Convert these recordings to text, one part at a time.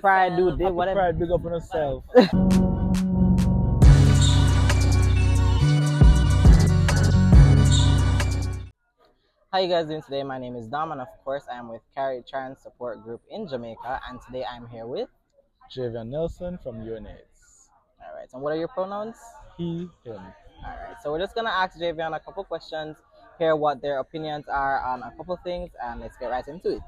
Pride, dude, they Happy whatever. Pride, big up on yourself. How you guys doing today? My name is Dom, and of course, I am with Carrie Trans Support Group in Jamaica, and today I'm here with. Jaevion Nelson from UNAIDS. All right, and what are your pronouns? He, him. All right, so we're just gonna ask Javion a couple questions, hear what their opinions are on a couple things, and let's get right into it.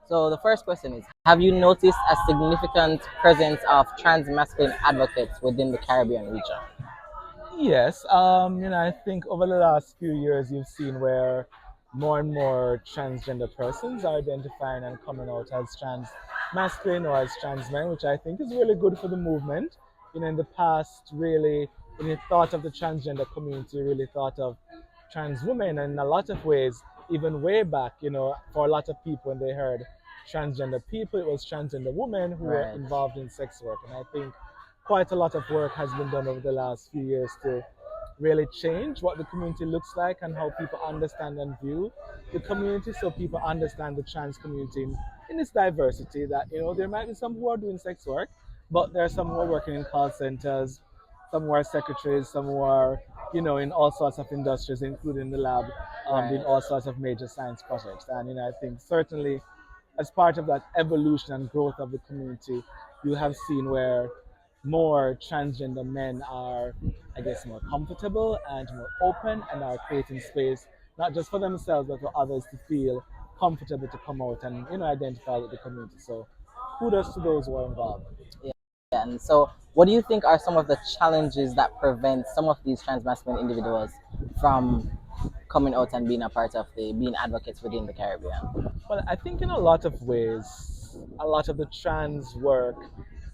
So the first question is: have you noticed a significant presence of trans masculine advocates within the Caribbean region? Yes, I think over the last few years you've seen where more and more transgender persons are identifying and coming out as trans masculine or as trans men, which I think is really good for the movement. In the past, really, when you thought of the transgender community, you really thought of trans women, and in a lot of ways, even way back, for a lot of people when they heard transgender people, it was transgender women who were Right, involved in sex work. And I think quite a lot of work has been done over the last few years to really change what the community looks like and how people understand and view the community, so people understand the trans community in its diversity, that there might be some who are doing sex work, but there are some who are working in call centers, some who are secretaries, some who are in all sorts of industries, including the lab, doing right. all sorts of major science projects. And I think certainly as part of that evolution and growth of the community, you have seen where more transgender men are, I guess, more comfortable and more open and are creating space, not just for themselves, but for others to feel comfortable to come out and, identify with the community. So kudos to those who are involved. Yeah. And so, what do you think are some of the challenges that prevent some of these trans masculine individuals from coming out and being a part of being advocates within the Caribbean? Well, I think in a lot of ways, a lot of the trans work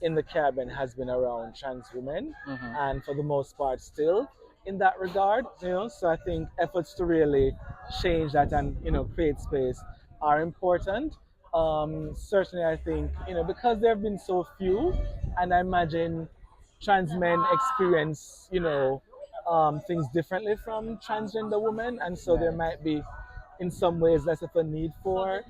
in the Caribbean has been around trans women, Mm-hmm. and for the most part, still in that regard. So I think efforts to really change that and create space are important. Certainly, I think because there have been so few, and I imagine trans men experience things differently from transgender women, and so there Right. might be in some ways less of a need for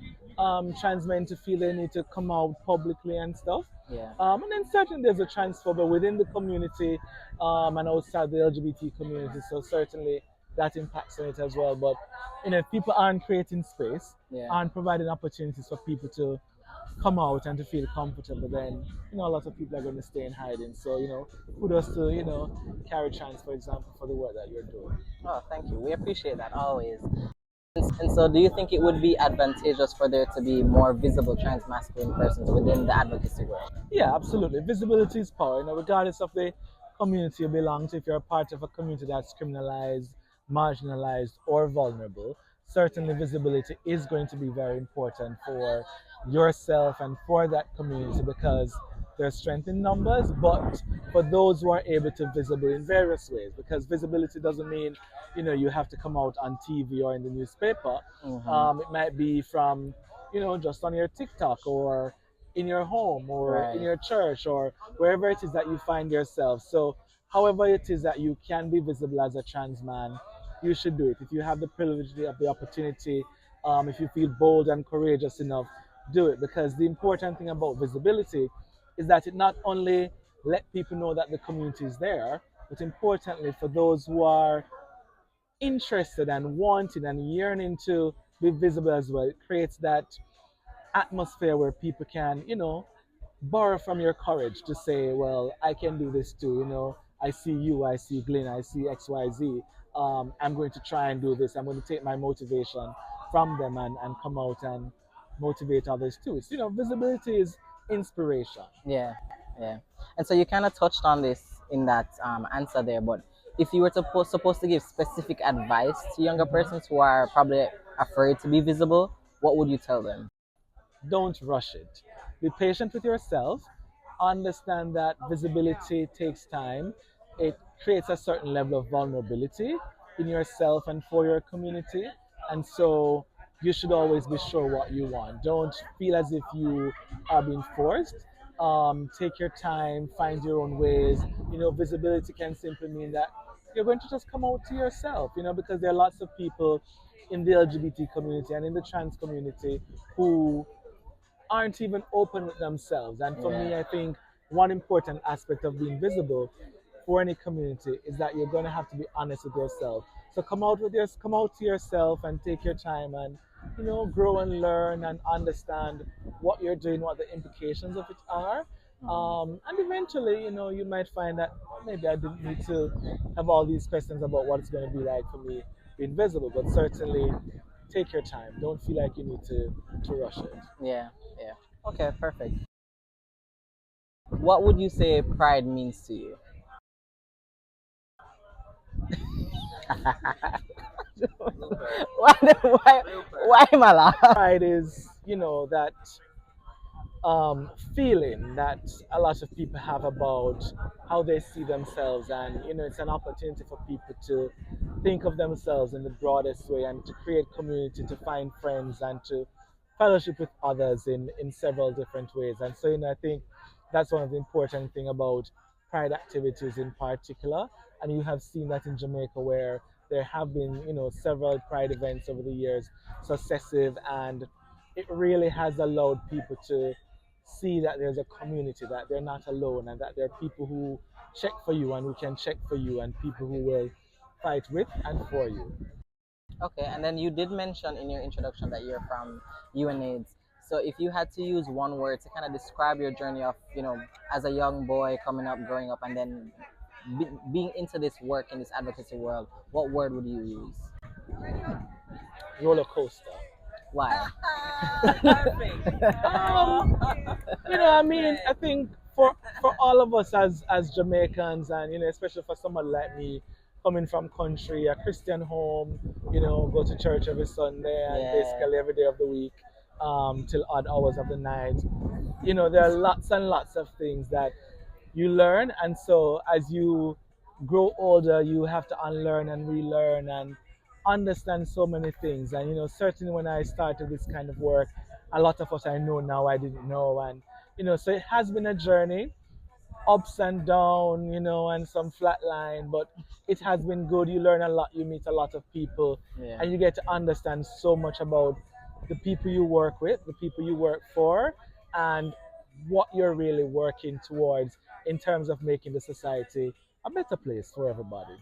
trans men to feel they need to come out publicly and stuff. Yeah. And then certainly there's a transphobia within the community and outside the LGBT community. So certainly that impacts on it as well. But if people aren't creating space, Yeah. aren't providing opportunities for people to come out and to feel comfortable, then a lot of people are going to stay in hiding. So kudos to Carrie Trans, for example, for the work that you're doing. Oh, thank you. We appreciate that always. And so, do you think it would be advantageous for there to be more visible trans masculine persons within the advocacy world? Yeah, absolutely. Visibility is power. Regardless of the community you belong to, if you're a part of a community that's criminalized, marginalized, or vulnerable, certainly visibility is going to be very important for yourself and for that community, because there's strength in numbers, but for those who are able to visible in various ways, because visibility doesn't mean you have to come out on TV or in the newspaper. Mm-hmm. It might be from just on your TikTok, or in your home, or in Right. your church, or wherever it is that you find yourself. So however it is that you can be visible as a trans man, you should do it. If you have the privilege, of the opportunity, if you feel bold and courageous enough, do it. Because the important thing about visibility is that it not only let people know that the community is there, but importantly for those who are interested and wanting and yearning to be visible as well, it creates that atmosphere where people can, borrow from your courage to say, well, I can do this too. I see you, I see Glenn, I see XYZ. I'm going to try and do this. I'm going to take my motivation from them and come out and motivate others too. It's, visibility is inspiration. Yeah. Yeah. And so, you kind of touched on this in that answer there, but if you were supposed to give specific advice to younger persons who are probably afraid to be visible, what would you tell them? Don't rush it. Be patient with yourself. Understand that visibility takes time. It creates a certain level of vulnerability in yourself and for your community. And so you should always be sure what you want. Don't feel as if you are being forced. Take your time, find your own ways. Visibility can simply mean that you're going to just come out to yourself, because there are lots of people in the LGBT community and in the trans community who aren't even open with themselves. And for me, Yeah. I think one important aspect of being visible for any community is that you're going to have to be honest with yourself. So come out to yourself and take your time and grow and learn and understand what you're doing, what the implications of it are. And eventually, you might find that maybe I didn't need to have all these questions about what it's going to be like for me being visible, but certainly take your time. Don't feel like you need to rush it. Yeah. Yeah. Okay, perfect. What would you say pride means to you? why, why, why am I laughing? Pride is, that feeling that a lot of people have about how they see themselves, and it's an opportunity for people to think of themselves in the broadest way and to create community, to find friends, and to fellowship with others in several different ways. And so, I think that's one of the important thing about pride activities in particular. And you have seen that in Jamaica, where there have been several pride events over the years, successive, and it really has allowed people to see that there's a community, that they're not alone, and that there are people who check for you and who can check for you, and people who will fight with and for you. Okay, and then you did mention in your introduction that you're from UNAIDS. So if you had to use one word to kind of describe your journey of, as a young boy coming up, growing up, and then being into this work in this advocacy world, what word would you use? Roller coaster. Why? Um, I think for all of us as Jamaicans, and especially for someone like me, coming from country, a Christian home, go to church every Sunday and Yeah. basically every day of the week, till odd hours of the night. There are lots and lots of things that you learn, and so as you grow older, you have to unlearn and relearn and understand so many things. And certainly when I started this kind of work, a lot of what I know now I didn't know. And so it has been a journey, ups and down, and some flat line, but it has been good. You learn a lot, you meet a lot of people, Yeah. and you get to understand so much about the people you work with, the people you work for, and what you're really working towards in terms of making the society a better place for everybody.